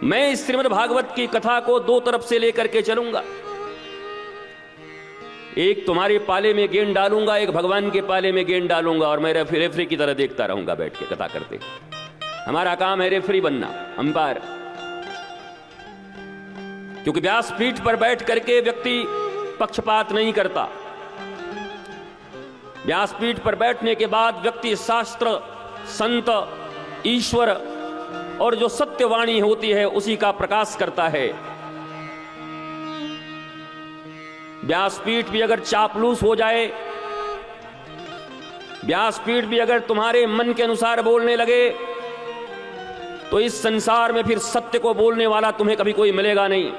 मैं इस श्रीमद् भागवत की कथा को दो तरफ से लेकर के चलूंगा। एक तुम्हारे पाले में गेंद डालूंगा, एक भगवान के पाले में गेंद डालूंगा, और मैं रेफरी की तरह देखता रहूंगा बैठ के कथा करते। हमारा काम है रेफरी बनना, अंपायर। क्योंकि व्यासपीठ पर बैठ करके व्यक्ति पक्षपात नहीं करता। व्यासपीठ पर बैठने के बाद व्यक्ति शास्त्र, संत, ईश्वर और जो सत्यवाणी होती है उसी का प्रकाश करता है। व्यासपीठ भी अगर चापलूस हो जाए, व्यासपीठ भी अगर तुम्हारे मन के अनुसार बोलने लगे, तो इस संसार में फिर सत्य को बोलने वाला तुम्हें कभी कोई मिलेगा नहीं।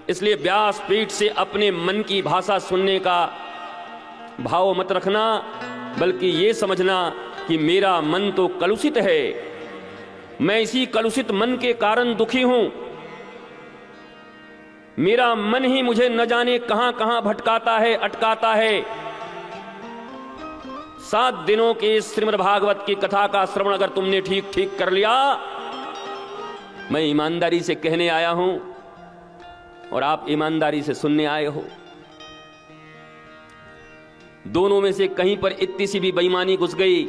इसलिए व्यासपीठ से अपने मन की भाषा सुनने का भाव मत रखना, बल्कि ये समझना कि मेरा मन तो कलुषित है, मैं इसी कलुषित मन के कारण दुखी हूं। मेरा मन ही मुझे न जाने कहां कहां भटकाता है, अटकाता है। 7 दिनों के श्रीमद् भागवत की कथा का श्रवण अगर तुमने ठीक ठीक कर लिया, मैं ईमानदारी से कहने आया हूं और आप ईमानदारी से सुनने आए हो। दोनों में से कहीं पर इतनी सी भी बेईमानी घुस गई,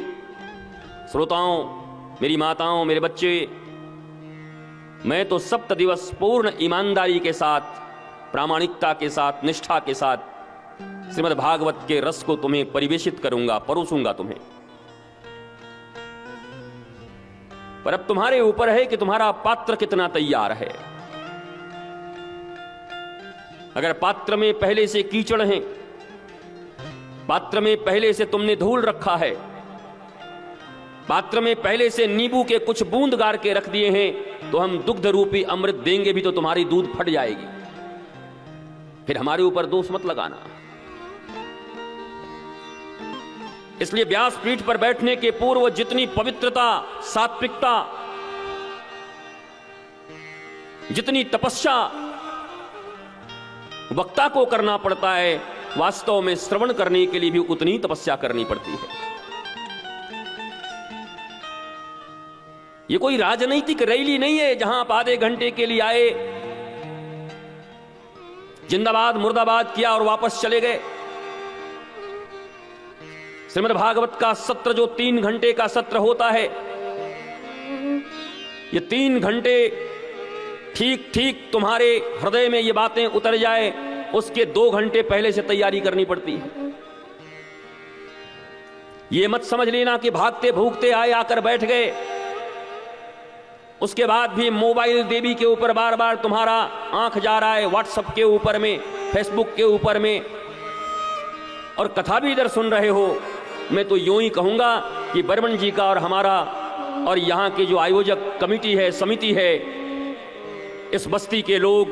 श्रोताओं, मेरी माताओं, मेरे बच्चे, मैं तो सप्त दिवस पूर्ण ईमानदारी के साथ, प्रामाणिकता के साथ, निष्ठा के साथ श्रीमद् भागवत के रस को तुम्हें परिवेशित करूंगा, परोसूंगा तुम्हें। पर अब तुम्हारे ऊपर है कि तुम्हारा पात्र कितना तैयार है। अगर पात्र में पहले से कीचड़ है, पात्र में पहले से तुमने धूल रखा है, पात्र में पहले से नींबू के कुछ बूंद गार के रख दिए हैं, तो हम दुग्ध रूपी अमृत देंगे भी तो तुम्हारी दूध फट जाएगी। फिर हमारे ऊपर दोष मत लगाना। इसलिए व्यासपीठ पर बैठने के पूर्व जितनी पवित्रता, सात्विकता, जितनी तपस्या वक्ता को करना पड़ता है, वास्तव में श्रवण करने के लिए भी उतनी तपस्या करनी पड़ती है। ये कोई राजनीतिक रैली नहीं है जहां आप आधे घंटे के लिए आए, जिंदाबाद मुर्दाबाद किया और वापस चले गए। श्रीमद् भागवत का सत्र जो 3 घंटे का सत्र होता है, ये 3 घंटे ठीक ठीक तुम्हारे हृदय में ये बातें उतर जाए, उसके 2 घंटे पहले से तैयारी करनी पड़ती है। ये मत समझ लेना कि भागते भूगते आए, आकर बैठ गए, उसके बाद भी मोबाइल देवी के ऊपर बार बार तुम्हारा आंख जा रहा है, व्हाट्सएप के ऊपर में, फेसबुक के ऊपर में, और कथा भी इधर सुन रहे हो। मैं तो यूं ही कहूंगा कि बर्मन जी का और हमारा और यहां की जो आयोजक कमेटी है, समिति है, इस बस्ती के लोग,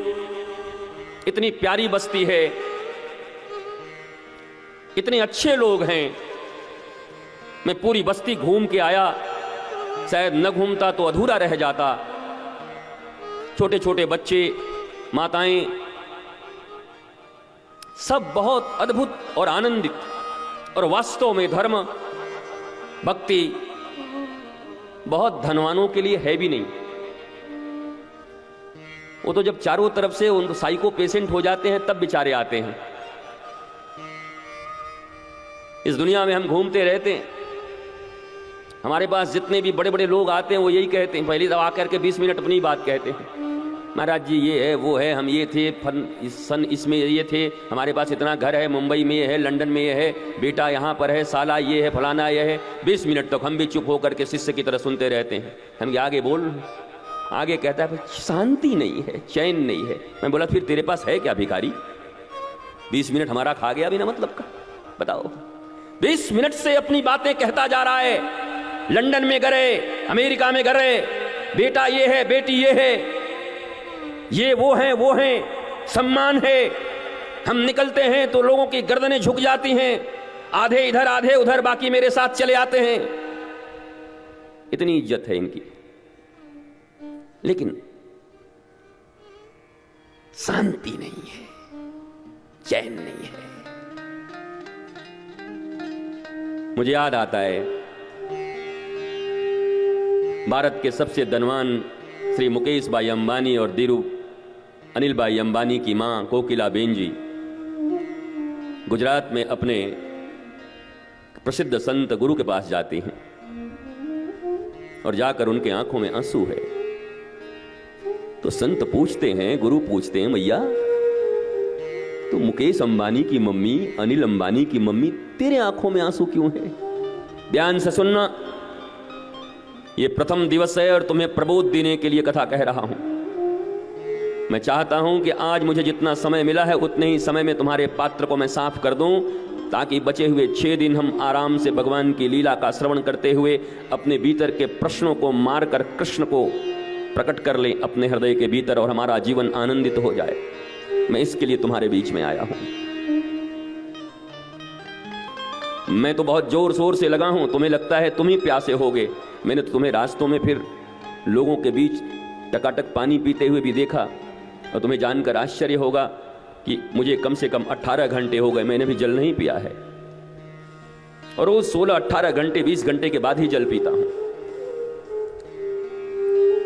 इतनी प्यारी बस्ती है, इतने अच्छे लोग हैं। मैं पूरी बस्ती घूम के आया, शायद न घूमता तो अधूरा रह जाता। छोटे छोटे बच्चे, माताएं, सब बहुत अद्भुत और आनंदित, और वास्तव में धर्म भक्ति बहुत धनवानों के लिए है भी नहीं। वो तो जब चारों तरफ से उन साइको पेशेंट हो जाते हैं तब बेचारे आते हैं। इस दुनिया में हम घूमते रहते हैं, हमारे पास जितने भी बड़े बड़े लोग आते हैं वो यही कहते हैं, पहले दवा आकर के 20 मिनट अपनी बात कहते हैं, महाराज जी ये है वो है, हम ये थे, सन इसमें ये थे, हमारे पास इतना घर है, मुंबई में ये है, लंदन में ये है, बेटा यहाँ पर है, साला ये है, फलाना ये है। 20 मिनट तक हम भी चुप होकर के शिष्य की तरह सुनते रहते हैं। हम आगे बोल, आगे कहता है शांति नहीं है, चैन नहीं है। मैं बोला फिर तेरे पास है क्या भिखारी? 20 मिनट हमारा खा गया बिना मतलब का, बताओ। 20 मिनट से अपनी बातें कहता जा रहा है, लंदन में गए, अमेरिका में गए, बेटा ये है, बेटी ये है, ये वो हैं, सम्मान है। हम निकलते हैं तो लोगों की गर्दनें झुक जाती हैं, आधे इधर आधे उधर, बाकी मेरे साथ चले आते हैं। इतनी इज्जत है इनकी, लेकिन शांति नहीं है, चैन नहीं है। मुझे याद आता है भारत के सबसे धनवान श्री मुकेश भाई अंबानी और धीरू अनिल भाई अंबानी की मां कोकिला बेन जी गुजरात में अपने प्रसिद्ध संत गुरु के पास जाती हैं और जाकर उनके आंखों में आंसू है। तो संत पूछते हैं, गुरु पूछते हैं, भैया तो मुकेश अंबानी की मम्मी, अनिल अंबानी की मम्मी, तेरे आंखों में आंसू क्यों है? ध्यान से सुनना, ये प्रथम दिवस है और तुम्हें प्रबोध देने के लिए कथा कह रहा हूं। मैं चाहता हूं कि आज मुझे जितना समय मिला है उतने ही समय में तुम्हारे पात्र को मैं साफ कर दूं, ताकि बचे हुए 6 दिन हम आराम से भगवान की लीला का श्रवण करते हुए अपने भीतर के प्रश्नों को मारकर कृष्ण को प्रकट कर लें अपने हृदय के भीतर और हमारा जीवन आनंदित हो जाए। मैं इसके लिए तुम्हारे बीच में आया हूं। मैं तो बहुत जोर शोर से लगा हूं, तुम्हें लगता है तुम ही प्यासे होगे। मैंने तो तुम्हें रास्तों में फिर लोगों के बीच टकाटक पानी पीते हुए भी देखा और तुम्हें जानकर आश्चर्य होगा कि मुझे कम से कम 18 घंटे हो गए, मैंने भी जल नहीं पिया है। और रोज 16-18 घंटे 20 घंटे के बाद ही जल पीता हूं।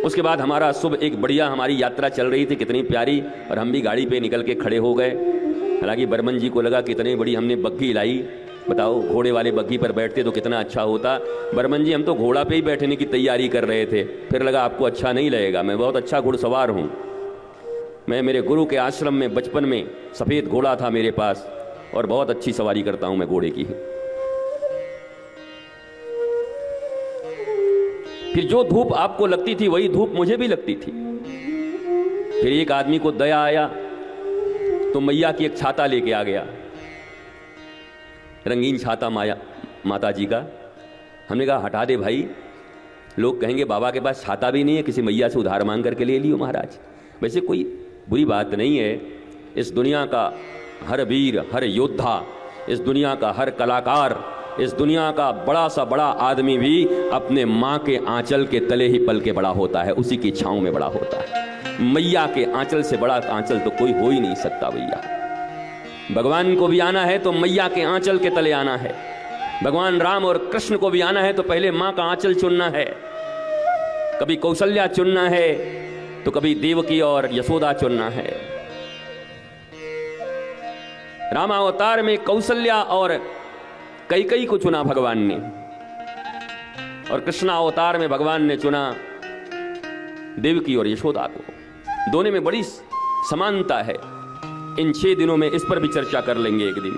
उसके बाद हमारा सुबह एक बढ़िया हमारी यात्रा चल रही थी, कितनी प्यारी, और हम भी गाड़ी पे निकल के खड़े हो गए। हालांकि बर्मन जी को लगा कितनी बड़ी हमने बग्घी लाई, बताओ घोड़े वाले बग्घी पर बैठते तो कितना अच्छा होता। बर्मन जी हम तो घोड़ा पे ही बैठने की तैयारी कर रहे थे, फिर लगा आपको अच्छा नहीं लगेगा, मैं बहुत अच्छा घुड़सवार हूं। मैं मेरे गुरु के आश्रम में बचपन में सफेद घोड़ा था मेरे पास और बहुत अच्छी सवारी करता हूं मैं घोड़े की। फिर जो धूप आपको लगती थी वही धूप मुझे भी लगती थी। फिर एक आदमी को दया आया तो मैया की एक छाता लेके आ गया, रंगीन छाता माता जी का। हमने कहा हटा दे भाई, लोग कहेंगे बाबा के पास छाता भी नहीं है, किसी मैया से उधार मांग करके ले लियो महाराज। वैसे कोई बुरी बात नहीं है। इस दुनिया का हर वीर, हर योद्धा, इस दुनिया का हर कलाकार, इस दुनिया का बड़ा सा बड़ा आदमी भी अपने माँ के आंचल के तले ही पल के बड़ा होता है, उसी की छांव में बड़ा होता है। मैया के आंचल से बड़ा आंचल तो कोई हो ही नहीं सकता भैया। भगवान को भी आना है तो मैया के आंचल के तले आना है। भगवान राम और कृष्ण को भी आना है तो पहले माँ का आंचल चुनना है। कभी कौशल्या चुनना है तो कभी देवकी और यशोदा चुनना है। रामावतार में कौशल्या और कैकेयी को चुना भगवान ने, और कृष्णा अवतार में भगवान ने चुना देवकी और यशोदा को। दोनों में बड़ी समानता है। इन 6 दिनों में इस पर भी चर्चा कर लेंगे एक दिन।